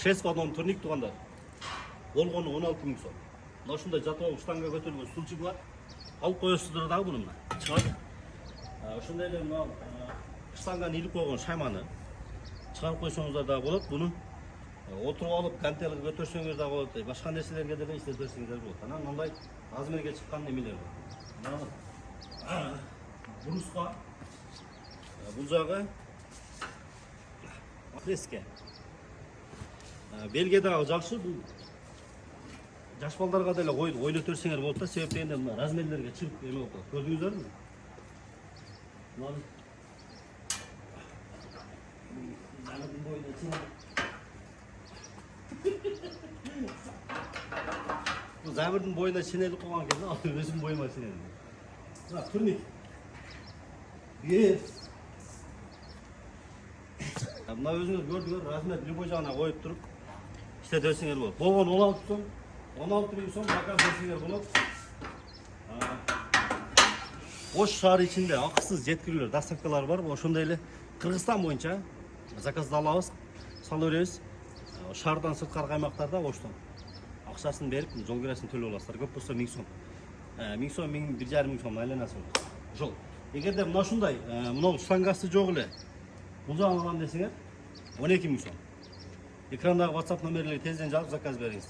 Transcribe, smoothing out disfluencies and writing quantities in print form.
6 подон турник тугандар. Болгону 16 миң сом. Мына ушундай жатып штанга көтөрүлгөн стульчик бар. Алып коесуздар дагы буну мына. Чыгат. Ошондой эле мына штанганы илип койгон шайманы чыгарып койсоңуздар дагы болот. Буну отуруп алып гантелге көтөрсөңүз дагы болот. Башка нерселерге деле иштетсеңиздер болот. Анан мындай размерге чыккан немелер бар. Мына бруска бул жагы фреске. Белге дагы жакшы, бул жаш балдарга деле ойлөтөрсөңөр болот да, себеп дегенде мына размерлерге чыгып эме болот. Көрдүңүздөрбү? Мына Замырдын боюна чейин. Бул замырдын боюна шинелип койгон экен, ал өзүм боюма шинелип. Мына турник. Мына өзүңүз көрдүңөр, размер любой жагына коюп туруп иштетесиңер болот. Болгон 16 сом, 16 миң сом заказ берсеңер болот. Ош шаары ичинде акысыз жеткирүүлөр, доставкалар бар. Ошондой эле Кыргызстан боюнча заказды алабыз, сала беребиз. Шаардан сырткары аймактарда Оштон акчасын берип, жол киресин төлөп аласыздар. Көп болсо 1000 сом. 1000 сом, 1,5 миң сом айланасы болот. Жол. Эгерде мына ушундай, мына штангасы жок эле бул жагын алам десеңер 12 миң сом. Экрандагы WhatsApp номерлерге тезден жазып заказ бериңиз.